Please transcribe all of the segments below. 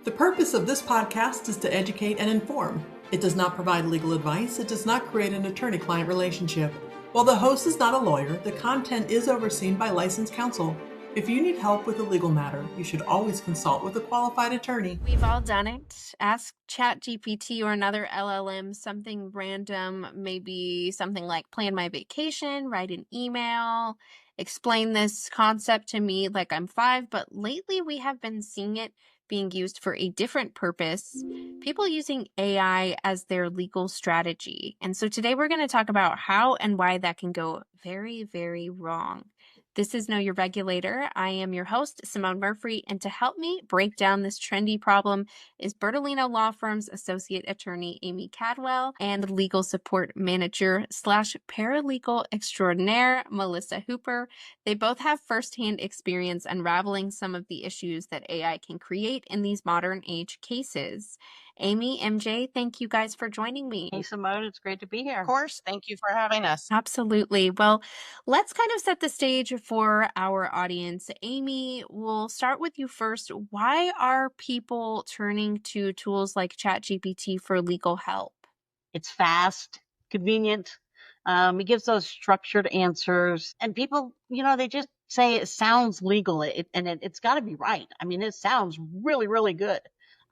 The purpose of this podcast is to educate and inform. It does not provide legal advice. It does not create an attorney-client relationship. While the host is not a lawyer, the content is overseen by licensed counsel. If you need help with a legal matter, you should always consult with a qualified attorney. We've all done it. Ask ChatGPT or another LLM something random, maybe something like plan my vacation, write an email, explain this concept to me like I'm 5. But lately we have been seeing it being used for a different purpose, people using AI as their legal strategy. And so today we're going to talk about how and why that can go very, very wrong. This is Know Your Regulator. I am your host, Simone Murphy, and to help me break down this trendy problem is Bertolino Law Firm's Associate Attorney Amy Cadwell and Legal Support Manager / Paralegal Extraordinaire Melissa Hooper. They both have firsthand experience unraveling some of the issues that AI can create in these modern age cases. Amy, MJ, thank you guys for joining me. Hey, Simone, it's great to be here. Of course. Thank you for having us. Absolutely. Well, let's kind of set the stage for our audience. Amy, we'll start with you first. Why are people turning to tools like ChatGPT for legal help? It's fast, convenient. It gives those structured answers. And people, they just say it sounds legal it's got to be right. I mean, it sounds really, really good.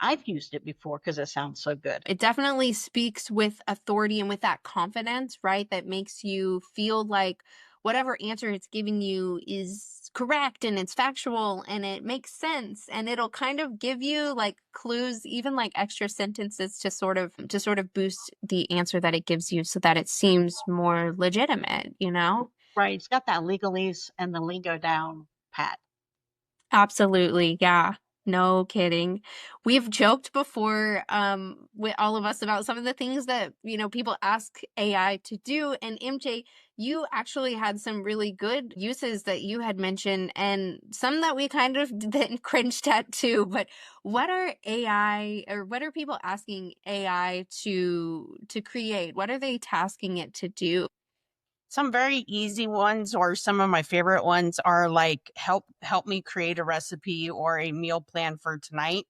I've used it before because it sounds so good. It definitely speaks with authority and with that confidence, right? That makes you feel like whatever answer it's giving you is correct and it's factual and it makes sense, and it'll kind of give you like clues, even like extra sentences to sort of boost the answer that it gives you so that it seems more legitimate, Right. It's got that legalese and the lingo down pat. Absolutely. Yeah. No kidding. We've joked before with all of us about some of the things that, people ask AI to do. And MJ, you actually had some really good uses that you had mentioned and some that we kind of then cringed at too. But what are people asking AI to create? What are they tasking it to do? Some very easy ones, or some of my favorite ones, are like help me create a recipe or a meal plan for tonight.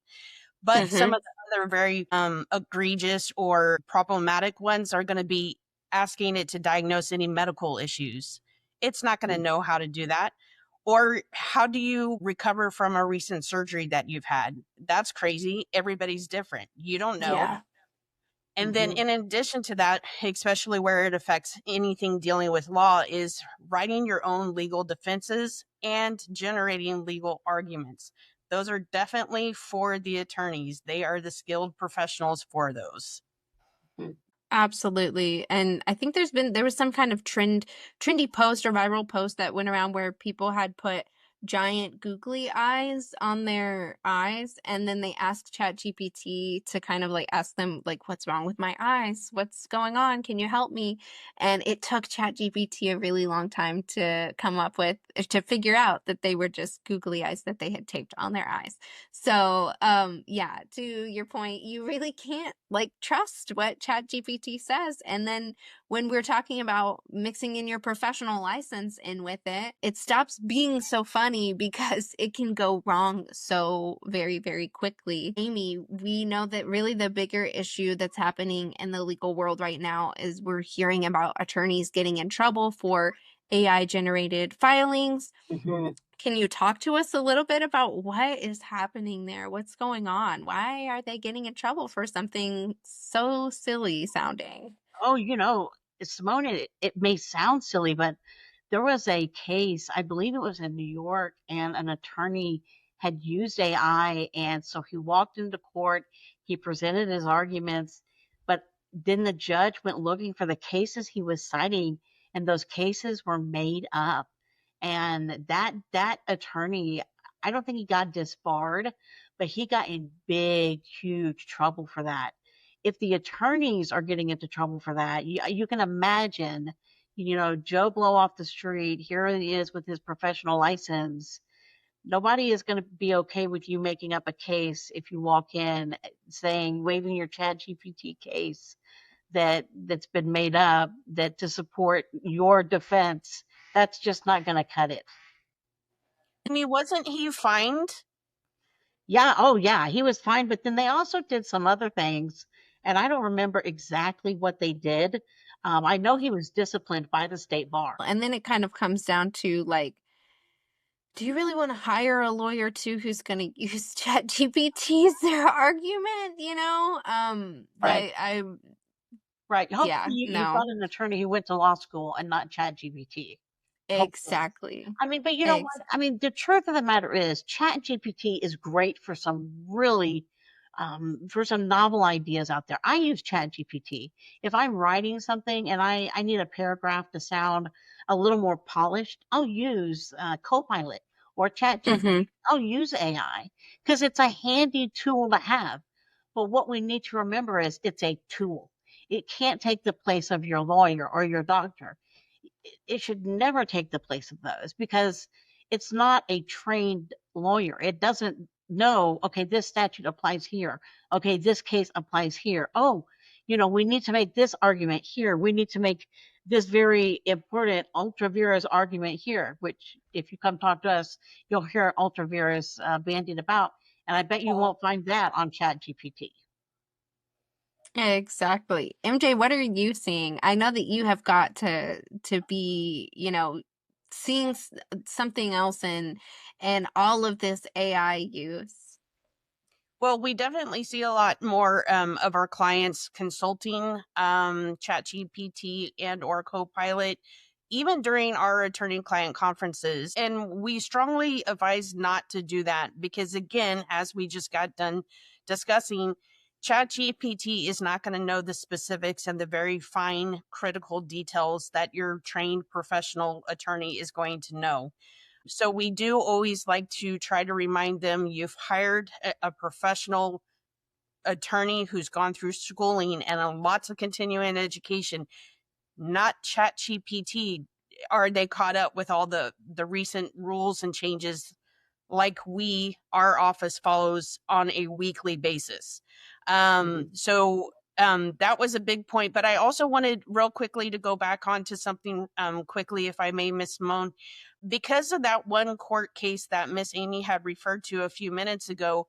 But some of the other very egregious or problematic ones are going to be asking it to diagnose any medical issues. It's not going to know how to do that. Or how do you recover from a recent surgery that you've had? That's crazy. Everybody's different. You don't know. Yeah. And then in addition to that, especially where it affects anything dealing with law, is writing your own legal defenses and generating legal arguments. Those are definitely for the attorneys. They are the skilled professionals for those. Absolutely. And I think there was some kind of trendy post or viral post that went around where people had put giant googly eyes on their eyes, and then they asked ChatGPT to kind of like ask them like, what's wrong with my eyes? What's going on? Can you help me? And it took ChatGPT a really long time to figure out that they were just googly eyes that they had taped on their eyes. So yeah, to your point, you really can't like trust what ChatGPT says. And then when we're talking about mixing in your professional license in with it, it stops being so funny because it can go wrong so very, very quickly. Amy, we know that really the bigger issue that's happening in the legal world right now is we're hearing about attorneys getting in trouble for AI-generated filings. Can you talk to us a little bit about what is happening there? What's going on? Why are they getting in trouble for something so silly sounding? Oh, Simone, it may sound silly, but there was a case, I believe it was in New York, and an attorney had used AI. And so he walked into court, he presented his arguments, but then the judge went looking for the cases he was citing, and those cases were made up. And that attorney, I don't think he got disbarred, but he got in big, huge trouble for that. If the attorneys are getting into trouble for that, you can imagine, Joe Blow off the street, here he is with his professional license. Nobody is going to be okay with you making up a case if you walk in saying, waving your ChatGPT case that's been made up that to support your defense. That's just not going to cut it. I mean, wasn't he fined? Yeah. Oh, yeah. He was fine. But then they also did some other things, and I don't remember exactly what they did. I know he was disciplined by the state bar. And then it kind of comes down to like, do you really want to hire a lawyer too who's going to use ChatGPT as their argument? You know, Right. Right. Hopefully, yeah, you got no, an attorney who went to law school and not ChatGPT. Hopefully. exactly, I mean, but you know what? I mean, the truth of the matter is, ChatGPT is great for some really, for some novel ideas out there. I use ChatGPT. If I'm writing something and I need a paragraph to sound a little more polished, I'll use Copilot or ChatGPT. Mm-hmm. I'll use AI because it's a handy tool to have. But what we need to remember is it's a tool. It can't take the place of your lawyer or your doctor. It should never take the place of those because it's not a trained lawyer. It doesn't know, okay, this statute applies here. Okay, this case applies here. Oh, we need to make this argument here. We need to make this very important ultra vires argument here, which if you come talk to us, you'll hear ultra vires bandied about. And I bet you won't find that on ChatGPT. Exactly. MJ, what are you seeing? I know that you have got to be, seeing something else in all of this AI use. Well, we definitely see a lot more of our clients consulting ChatGPT and or Copilot, even during our attorney-client conferences. And we strongly advise not to do that because, again, as we just got done discussing, ChatGPT is not going to know the specifics and the very fine, critical details that your trained professional attorney is going to know. So we do always like to try to remind them you've hired a professional attorney who's gone through schooling and lots of continuing education, not ChatGPT. Are they caught up with all the recent rules and changes like our office follows on a weekly basis? So that was a big point. But I also wanted real quickly to go back onto something quickly, if I may, Miss Simone. Because of that one court case that Miss Amy had referred to a few minutes ago,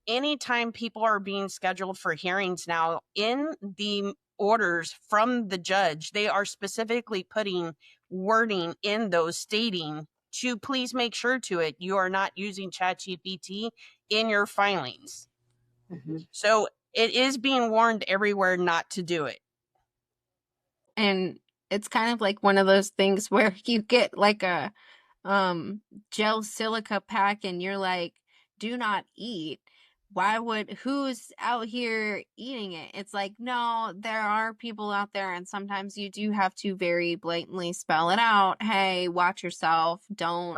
anytime people are being scheduled for hearings now, in the orders from the judge, they are specifically putting wording in those stating to please make sure to it you are not using ChatGPT in your filings. Mm-hmm. So it is being warned everywhere not to do it. And it's kind of like one of those things where you get like a gel silica pack and you're like, do not eat. Who's out here eating it? It's like, no, there are people out there, and sometimes you do have to very blatantly spell it out. Hey, watch yourself. Don't,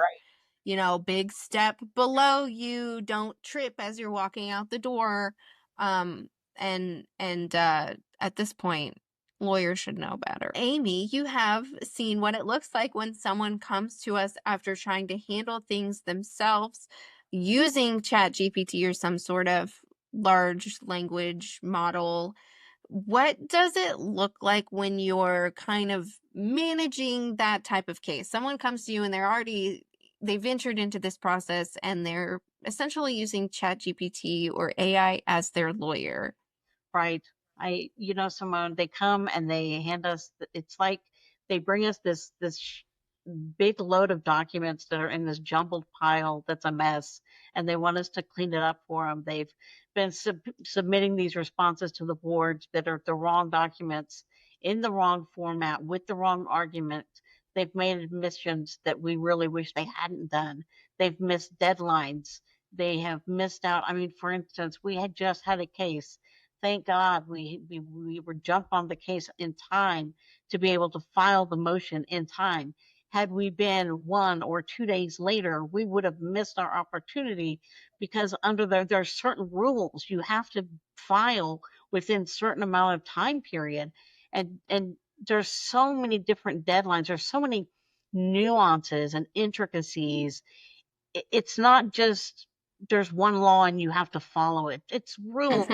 big step below you. Don't trip as you're walking out the door. And at this point, lawyers should know better. Amy, you have seen what it looks like when someone comes to us after trying to handle things themselves using ChatGPT or some sort of large language model. What does it look like when you're kind of managing that type of case? Someone comes to you and they've entered into this process and they're essentially using ChatGPT or AI as their lawyer. Right. Simone, they come and they hand us, it's like they bring us this big load of documents that are in this jumbled pile that's a mess, and they want us to clean it up for them. They've been submitting these responses to the boards that are the wrong documents in the wrong format with the wrong argument. They've made admissions that we really wish they hadn't done. They've missed deadlines. They have missed out. I mean, for instance, we had just had a case. Thank God we were jumped on the case in time to be able to file the motion in time. Had we been 1 or 2 days later, we would have missed our opportunity because under there are certain rules. You have to file within certain amount of time period. And there's so many different deadlines. There's so many nuances and intricacies. It's not just there's one law and you have to follow it. It's rules,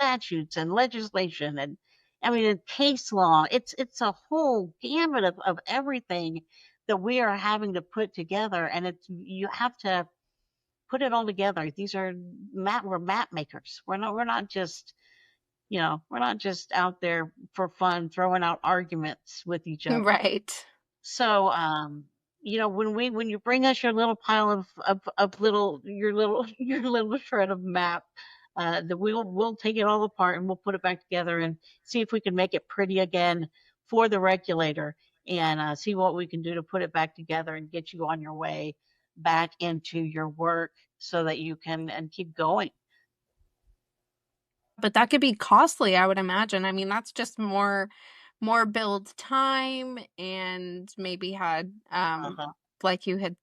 statutes, and legislation, and I mean, in case law. It's a whole gamut of everything that we are having to put together, and you have to put it all together. These are we're map makers. We're not just, we're not just out there for fun throwing out arguments with each other. Right. So, when you bring us your little pile of your little shred of map, that we'll take it all apart and we'll put it back together and see if we can make it pretty again for the regulator, and see what we can do to put it back together and get you on your way back into your work so that you can and keep going. But that could be costly, I would imagine. I mean, that's just more build time, and maybe had Uh-huh. like you had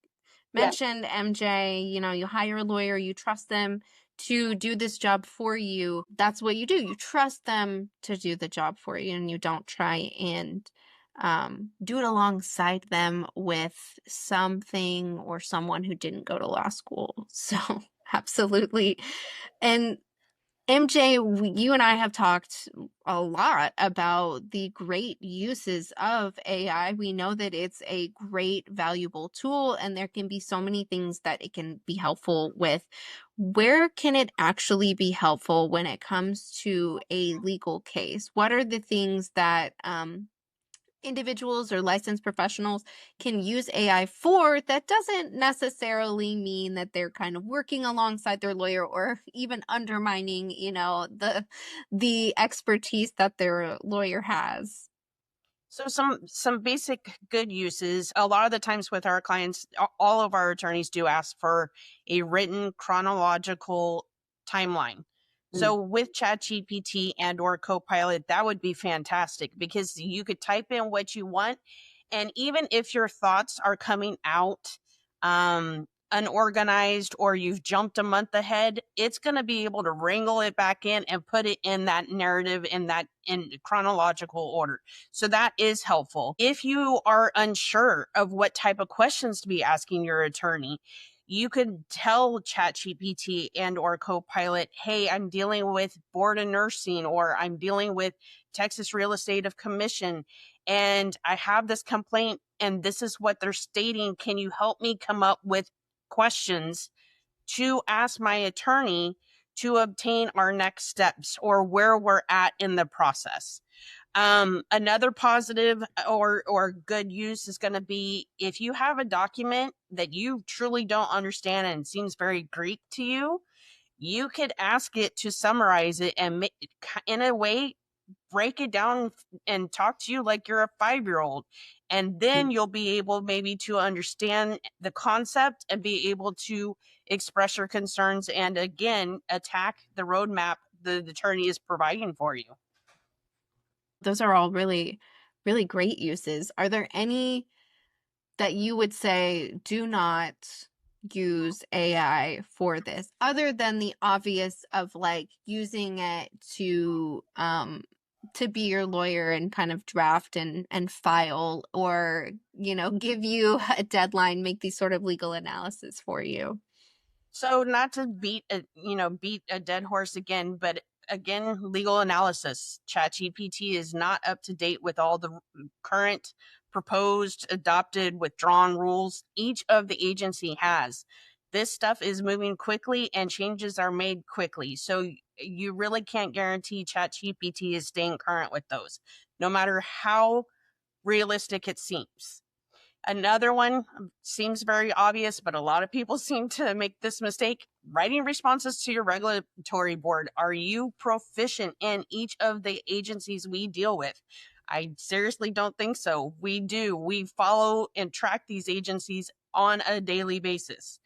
Yeah. mentioned, MJ, you hire a lawyer, you trust them to do this job for you. That's what you do. You trust them to do the job for you, and you don't try and do it alongside them with something or someone who didn't go to law school. So, absolutely. And MJ, you and I have talked a lot about the great uses of AI. We know that it's a great, valuable tool, and there can be so many things that it can be helpful with. Where can it actually be helpful when it comes to a legal case? What are the things that individuals or licensed professionals can use AI for that doesn't necessarily mean that they're kind of working alongside their lawyer or even undermining, the expertise that their lawyer has? So some basic good uses. A lot of the times with our clients, all of our attorneys do ask for a written chronological timeline. So with ChatGPT and or Copilot, that would be fantastic because you could type in what you want, and even if your thoughts are coming out unorganized or you've jumped a month ahead, it's going to be able to wrangle it back in and put it in that narrative in chronological order. So that is helpful. If you are unsure of what type of questions to be asking your attorney, you could tell ChatGPT and or Copilot, hey, I'm dealing with Board of Nursing, or I'm dealing with Texas Real Estate of Commission, and I have this complaint and this is what they're stating. Can you help me come up with questions to ask my attorney to obtain our next steps or where we're at in the process? Another positive or good use is going to be if you have a document that you truly don't understand and seems very Greek to you, you could ask it to summarize it and in a way break it down and talk to you like you're a 5-year-old. And then you'll be able maybe to understand the concept and be able to express your concerns and again attack the roadmap the attorney is providing for you. Those are all really, really great uses. Are there any that you would say do not use AI for this, other than the obvious of like using it to be your lawyer and kind of draft and file, or give you a deadline, make these sort of legal analysis for you? So not to beat a dead horse again, but again, legal analysis. ChatGPT is not up to date with all the current proposed, adopted, withdrawn rules each of the agency has. This stuff is moving quickly and changes are made quickly. So you really can't guarantee ChatGPT is staying current with those, no matter how realistic it seems. Another one seems very obvious, but a lot of people seem to make this mistake. Writing responses to your regulatory board. Are you proficient in each of the agencies we deal with? I seriously don't think so. We do. We follow and track these agencies on a daily basis.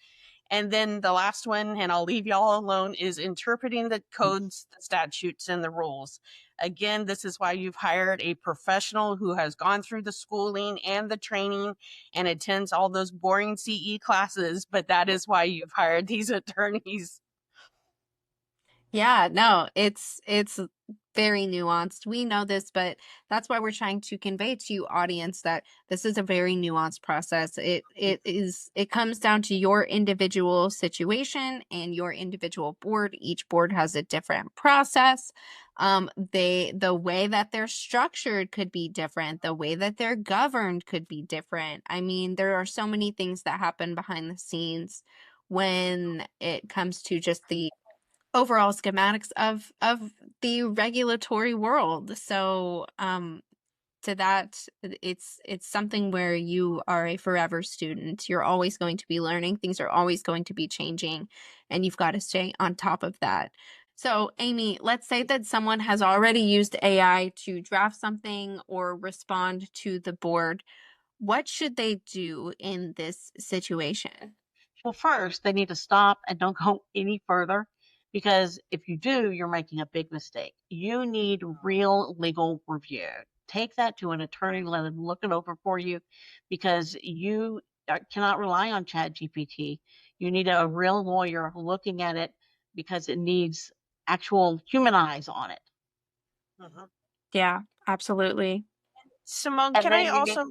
And then the last one, and I'll leave y'all alone, is interpreting the codes, the statutes, and the rules. Again, this is why you've hired a professional who has gone through the schooling and the training and attends all those boring CE classes, but that is why you've hired these attorneys. Yeah, no, it's very nuanced. We know this, but that's why we're trying to convey to audience that this is a very nuanced process. It comes down to your individual situation and your individual board. Each board has a different process. The way that they're structured could be different. The way that they're governed could be different. I mean, there are so many things that happen behind the scenes when it comes to just the overall schematics of the regulatory world. So to that, it's something where you are a forever student. You're always going to be learning. Things are always going to be changing, and you've got to stay on top of that. So, Amy, let's say that someone has already used AI to draft something or respond to the board. What should they do in this situation? Well, first, they need to stop and don't go any further, because if you do, you're making a big mistake. You need real legal review. Take that to an attorney, let them look it over for you, because you cannot rely on ChatGPT. You need a real lawyer looking at it, because it needs actual human eyes on it. Yeah, absolutely. Simone, And can I then also?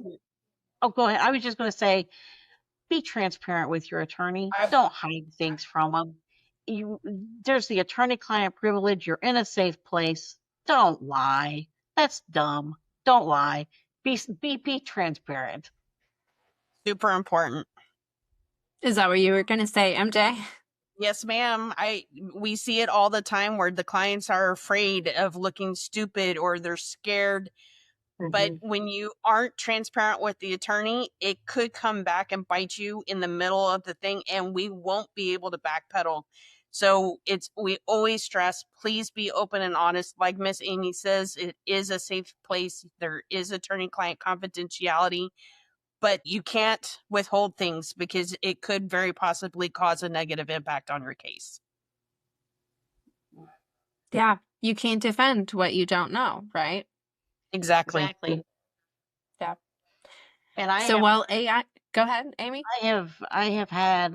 Oh, go ahead. I was just going to say, be transparent with your attorney. Don't hide things from them. There's the attorney-client privilege. You're in a safe place. Don't lie. That's dumb. Don't lie. Be transparent. Super important. Is that what you were going to say, MJ? Yes, ma'am. We see it all the time where the clients are afraid of looking stupid or they're scared. But when you aren't transparent with the attorney, it could come back and bite you in the middle of the thing, and we won't be able to backpedal. So we always stress, please be open and honest. Like Miss Amy says, it is a safe place. There is attorney-client confidentiality, but you can't withhold things because it could very possibly cause a negative impact on your case. Yeah, you can't defend what you don't know, right? Exactly. Yeah. And so while AI, go ahead, Amy. I have had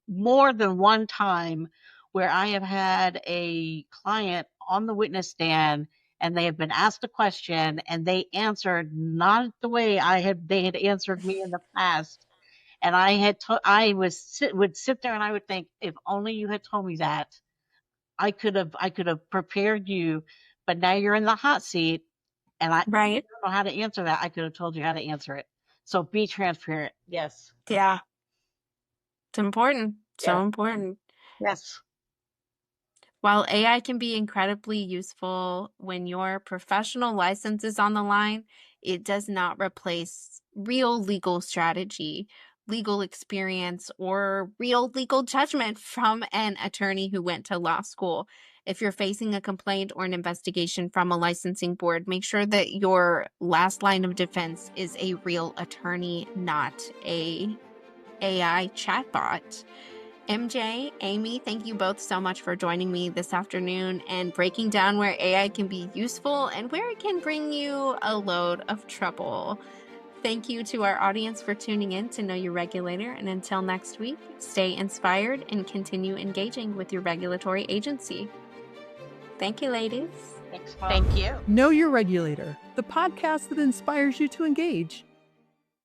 more than one time where I have had a client on the witness stand and they have been asked a question and they answered not the way they had answered me in the past. And I would sit there and I would think, if only you had told me that, I could have prepared you, but now you're in the hot seat and I don't know how to answer that. I could have told you how to answer it. So be transparent. Yes. Yeah. It's important. So important. Yes. While AI can be incredibly useful when your professional license is on the line, it does not replace real legal strategy, legal experience, or real legal judgment from an attorney who went to law school. If you're facing a complaint or an investigation from a licensing board, make sure that your last line of defense is a real attorney, not a AI chatbot. MJ, Amy, thank you both so much for joining me this afternoon and breaking down where AI can be useful and where it can bring you a load of trouble. Thank you to our audience for tuning in to Know Your Regulator. And until next week, stay inspired and continue engaging with your regulatory agency. Thank you, ladies. Thanks, Thank you. Know Your Regulator, the podcast that inspires you to engage.